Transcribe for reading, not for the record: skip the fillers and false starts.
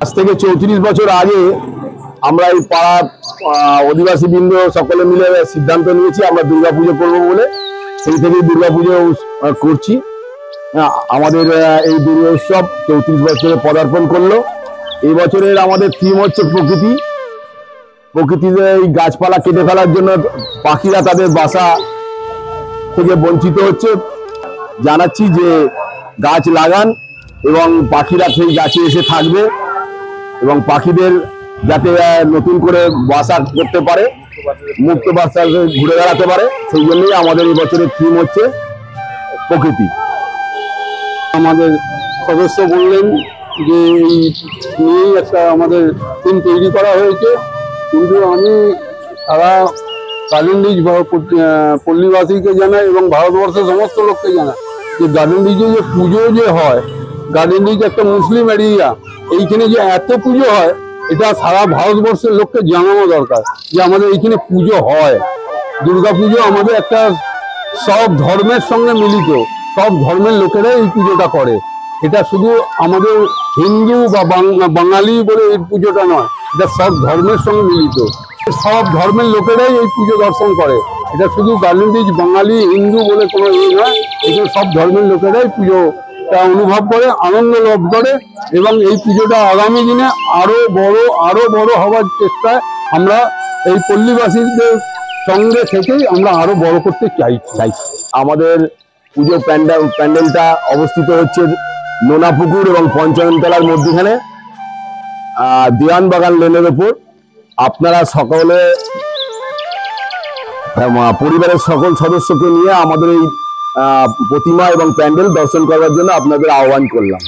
আজ থেকে 34 বছর আগে আমরা এই পাড়ার অধিবাসী বৃন্দ সকলে মিলে সিদ্ধান্ত নিয়েছি আমরা দুর্গাপুজো করব বলে। সেই থেকেই দুর্গাপুজো করছি। আমাদের এই দুর্গা উৎসব 34 বছরে পদার্পণ করলো। এই বছরের আমাদের থিম হচ্ছে প্রকৃতি। প্রকৃতিতে এই গাছপালা কেটে ফেলার জন্য পাখিরা তাদের বাসা থেকে বঞ্চিত হচ্ছে। জানাচ্ছি যে গাছ লাগান এবং পাখিরা সেই গাছে এসে থাকবে এবং পাখিদের যাতে নতুন করে বাসা করতে পারে, মুক্ত বাসা ঘুরে বেড়াতে পারে, সেই জন্যই আমাদের এই বছরের থিম হচ্ছে প্রকৃতি। আমাদের সদস্য বললেন যে এই নিয়েই একটা আমাদের থিম তৈরি করা হয়েছে, কিন্তু আমি সারা গার্ডেনরিচ পল্লীবাসীকে জানাই এবং ভারতবর্ষের সমস্ত লোককে জানাই যে গার্ডেনরিচে যে পুজো যে হয়, গার্ডেনরিচ একটা মুসলিম এরিয়া, এইখানে যে এত পুজো হয় এটা সারা ভারতবর্ষের লোককে জানানো দরকার যে আমাদের এইখানে পুজো হয়। দুর্গা পুজো আমাদের একটা সব ধর্মের সঙ্গে মিলিত, সব ধর্মের লোকেরাই এই পুজোটা করে। এটা শুধু আমাদের হিন্দু বা বাঙালি বলে এই পুজোটা নয়, এটা সব ধর্মের সঙ্গে মিলিত, সব ধর্মের লোকেরাই এই পুজো দর্শন করে। এটা শুধু গার্ডেনরিচ বাঙালি হিন্দু বলে কোনো ইয়ে নয়, এখানে সব ধর্মের লোকেরাই পুজোটা অনুভব করে, আনন্দ লাভ করে এবং এই পুজোটা আগামী দিনে আরো বড় হওয়ার চেষ্টায় আমরা এই পল্লীবাসীদের সঙ্গে থেকেই আমরা আরো বড় করতে চাইছি। আমাদের পুজো প্যান্ডেলটা অবস্থিত হচ্ছে নোনাপুকুর এবং পঞ্চায়নতলার মধ্যখানে, দেওয়ানবাগান লেনের ওপর। আপনারা সকলে পরিবারের সকল সদস্যকে নিয়ে আমাদের এই প্রতিমা এবং প্যান্ডেল দর্শন করার জন্য আপনাদের আহ্বান করলাম।